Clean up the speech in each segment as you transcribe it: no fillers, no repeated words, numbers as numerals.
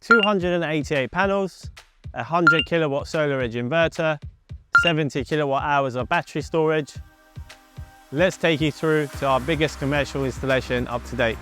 288 panels, 100 kilowatt SolarEdge inverter, 70 kilowatt hours of battery storage. Let's take you through to our biggest commercial installation up to date.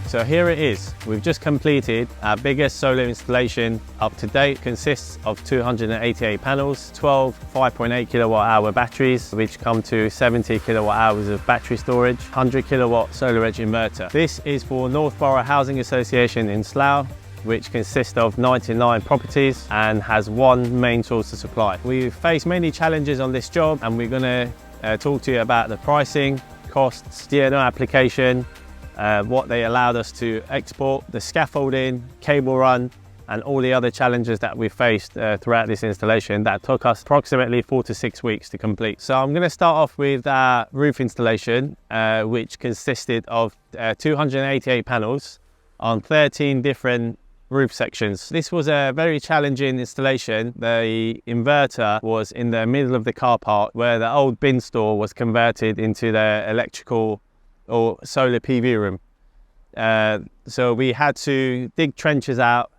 So here it is. We've just completed our biggest solar installation up to date. It consists of 288 panels, 12 5.8 kilowatt hour batteries, which come to 70 kilowatt hours of battery storage, 100 kilowatt SolarEdge inverter. This is for North Borough Housing Association in Slough, which consists of 99 properties and has one main source of supply. We've faced many challenges on this job, and we're going to talk to you about the pricing, costs, DNO application, what they allowed us to export, the scaffolding, cable run, and all the other challenges that we faced throughout this installation that took us approximately 4 to 6 weeks to complete. So I'm going to start off with our roof installation, which consisted of 288 panels on 13 different roof sections. This was a very challenging installation. The inverter was in the middle of the car park where the old bin store was converted into the electrical or solar PV room. So we had to dig trenches out,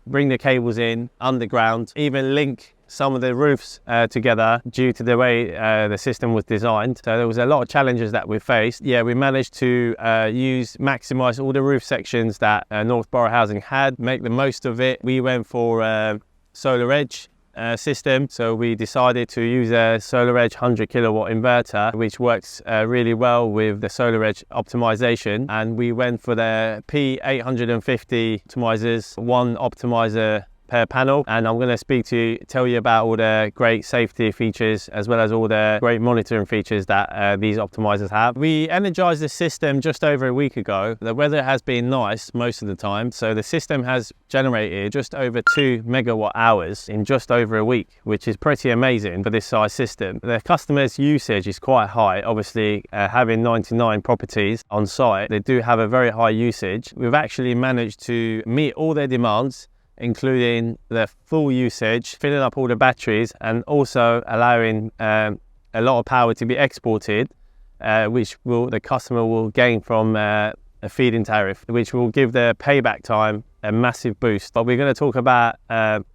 bring the cables in underground, even link some of the roofs together due to the way the system was designed. So there was a lot of challenges that we faced. Yeah, we managed to maximize all the roof sections that North Borough Housing had, make the most of it. We went for SolarEdge system, so we decided to use a SolarEdge 100 kilowatt inverter, which works really well with the SolarEdge optimization, and we went for the P850 optimizers, one optimizer per panel. And I'm going to tell you about all the great safety features as well as all the great monitoring features that these optimizers have. We energized the system just over a week ago. The weather has been nice most of the time, so the system has generated just over 2 megawatt hours in just over a week, which is pretty amazing for this size system. The customer's usage is quite high. Obviously, having 99 properties on site, they do have a very high usage. We've actually managed to meet all their demands, including the full usage, filling up all the batteries, and also allowing a lot of power to be exported, which the customer will gain from a feed-in tariff, which will give the payback time a massive boost. But we're going to talk about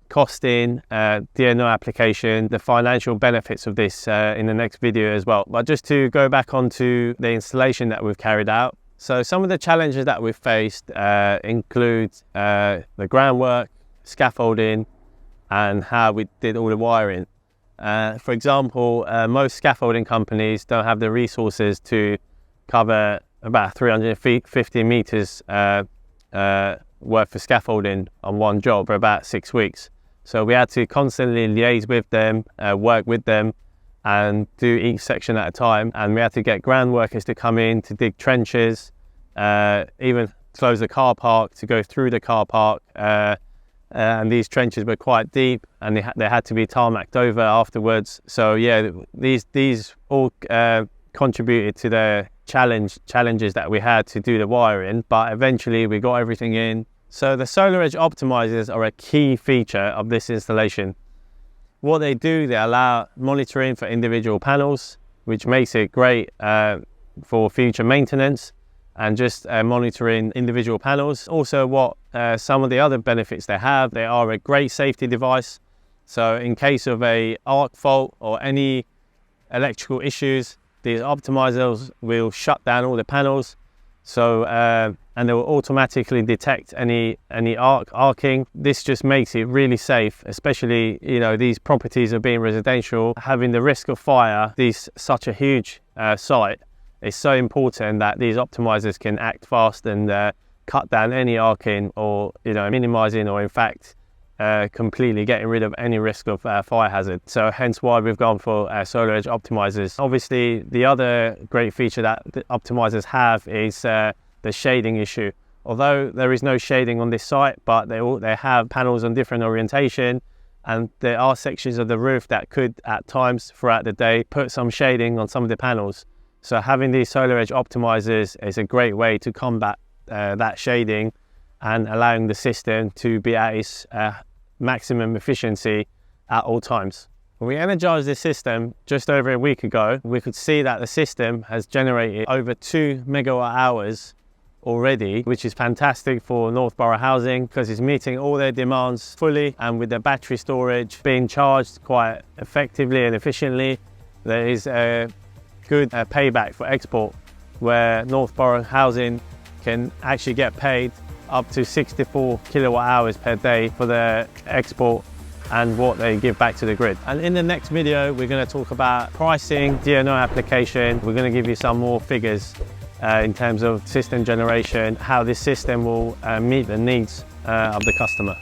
costing, DNO application, the financial benefits of this in the next video as well. But just to go back onto the installation that we've carried out. So some of the challenges that we've faced include the groundwork, scaffolding, and how we did all the wiring. For example, most scaffolding companies don't have the resources to cover about 350 meters worth of scaffolding on one job for about 6 weeks. So we had to constantly liaise with them, work with them, and do each section at a time. And we had to get ground workers to come in to dig trenches, even close the car park to go through the car park. And these trenches were quite deep, and they had to be tarmacked over afterwards. So yeah, these all contributed to the challenges that we had to do the wiring, but eventually we got everything in. So the SolarEdge optimizers are a key feature of this installation. What they do, they allow monitoring for individual panels, which makes it great for future maintenance and just monitoring individual panels. Also, what some of the other benefits they are a great safety device. So in case of a arc fault or any electrical issues, these optimizers will shut down all the panels. So and they will automatically detect any arcing. This just makes it really safe, especially, you know, these properties are being residential, having the risk of fire. Such a huge site, it's so important that these optimizers can act fast and cut down any arcing, or, you know, minimizing, or in fact completely getting rid of any risk of fire hazard. So hence why we've gone for SolarEdge optimizers. Obviously, the other great feature that the optimizers have is the shading issue. Although there is no shading on this site, but they have panels on different orientation, and there are sections of the roof that could at times throughout the day put some shading on some of the panels. So having these SolarEdge optimizers is a great way to combat that shading and allowing the system to be at its maximum efficiency at all times. When we energized this system just over a week ago, we could see that the system has generated over 2 megawatt hours already, which is fantastic for North Borough housing because it's meeting all their demands fully, and with the battery storage being charged quite effectively and efficiently, there is a good payback for export, where North Borough housing can actually get paid up to 64 kilowatt hours per day for their export and what they give back to the grid. And in the next video, we're going to talk about pricing, DNO application. We're going to give you some more figures in terms of system generation, how this system will meet the needs of the customer.